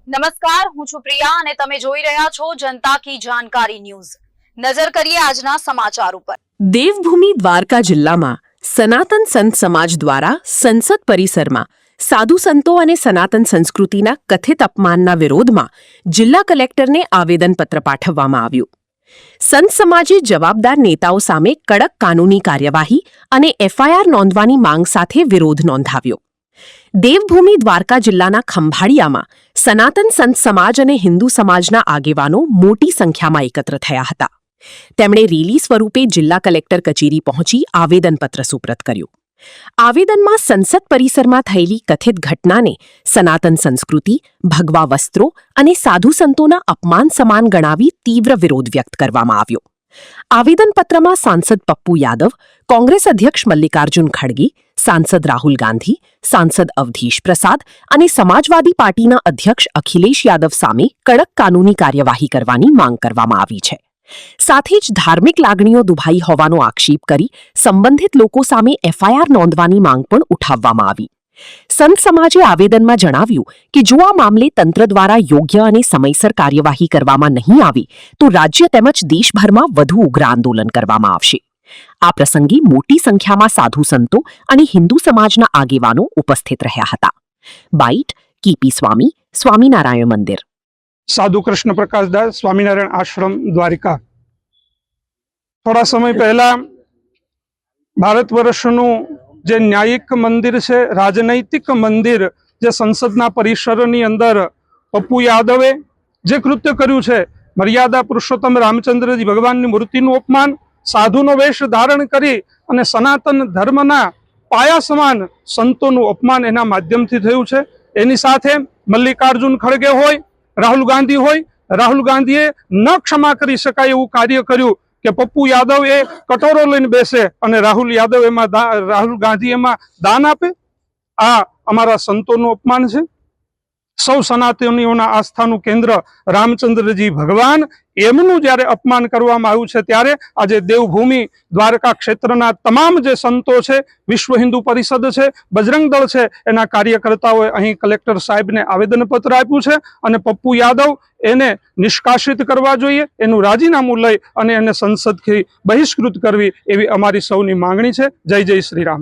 નમસ્કાર, હું છું પ્રિયા અને તમે જોઈ રહ્યા છો જનતા કી જાણકારી ન્યૂઝ। નજર કરીએ આજના સમાચાર ઉપર। દેવભૂમિ દ્વારકા જિલ્લામાં સનાતન સંત સમાજ દ્વારા સંસદ પરિસરમાં સાધુ સંતો અને સનાતન સંસ્કૃતિના કથિત અપમાનના વિરોધમાં જિલ્લા કલેક્ટરને આવેદનપત્ર પાઠવવામાં આવ્યું। સંત સમાજે જવાબદાર નેતાઓ સામે કડક કાનૂની કાર્યવાહી અને એફઆઈઆર નોંધવાની માંગ સાથે વિરોધ નોંધાવ્યો। દેવભૂમિ દ્વારકા જિલ્લાના ખંભાળિયામાં સનાતન સંત સમાજ અને હિન્દુ સમાજના આગેવાનો મોટી સંખ્યામાં એકત્ર થયા હતા। તેમણે રેલી સ્વરૂપે જિલ્લા કલેક્ટર કચેરી પહોંચી આવેદનપત્ર સુપ્રત કર્યું। આવેદનમાં સંસદ પરિસરમાં થયેલી કથિત ઘટનાને સનાતન સંસ્કૃતિ, ભગવા વસ્ત્રો અને સાધુ સંતોના અપમાન સમાન ગણાવી તીવ્ર વિરોધ વ્યક્ત કરવામાં આવ્યો। આવેદનપત્રમાં સાંસદ પપ્પુ યાદવ, કોંગ્રેસ અધ્યક્ષ મલ્લિકાર્જુન ખડગે, સાંસદ રાહુલ ગાંધી, સાંસદ અવધીશ પ્રસાદ અને સમાજવાદી પાર્ટીના અધ્યક્ષ અખિલેશ યાદવ સામે કડક કાનૂની કાર્યવાહી કરવાની માંગ કરવામાં આવી છે। સાથે જ ધાર્મિક લાગણીઓ દુભાઈ હોવાનો આક્ષેપ કરી સંબંધિત લોકો સામે એફઆઈઆર નોંધવાની માંગ પણ ઉઠાવવામાં આવી। સંત સમાજે આવેદનમાં જણાવ્યું કે જો આ મામલે તંત્ર દ્વારા યોગ્ય અને સમયસર કાર્યવાહી કરવામાં નહીં આવે તો રાજ્ય તેમજ દેશભરમાં વધુ ઉગ્ર આંદોલન કરવામાં આવશે। આ પ્રસંગે મોટી સંખ્યામાં સાધુ સંતો અને હિન્દુ સમાજના આગેવાનો ઉપસ્થિત રહ્યા હતા। બાઇટ કેપી સ્વામી, સ્વામિનારાયણ મંદિર। साधु कृष्ण प्रकाश दास, स्वामीनारायण आश्रम, द्वारिका। थोड़ा समय पहला भारतवर्षनु जे न्यायिक मंदिर है, राजनैतिक मंदिर जे संसदना परिसरनी अंदर पप्पू यादवे जे कृत्य कर्यु छे, मर्यादा पुरुषोत्तम रामचंद्रजी भगवाननी मूर्तिनु अपमान, साधुनो वेश धारण करी अने सनातन धर्मना पाया समान संतोनु अपमान एना माध्यमथी थयुं छे। एनी साथे मल्लिकार्जुन खड़गे होय, राहुल गांधी होय, राहुल गांधीए न क्षमा करी शकाय एवं कार्य कर्યું કે પપ્પુ યાદવ એ કટોરો લઈને બેસે અને રાહુલ ગાંધી એમાં દાન આપે। આ અમારા સંતોનું અપમાન છે। સૌ સનાતનીઓના આસ્થાનું કેન્દ્ર રામચંદ્રજી ભગવાન એમનું જ્યારે અપમાન કરવામાં આવ્યું છે ત્યારે આજે દેવભૂમિ દ્વારકા ક્ષેત્રના તમામ જે સંતો છે, વિશ્વ હિન્દુ પરિષદ છે, બજરંગ દળ છે, એના કાર્યકર્તાઓએ અહીં કલેક્ટર સાહેબને આવેદનપત્ર આપ્યું છે અને પપ્પુ યાદવ એને નિષ્કાસિત કરવા જોઈએ, એનું રાજીનામું લઈ અને એને સંસદથી બહિષ્કૃત કરવી એવી અમારી સૌની માંગણી છે। જય જય શ્રી રામ।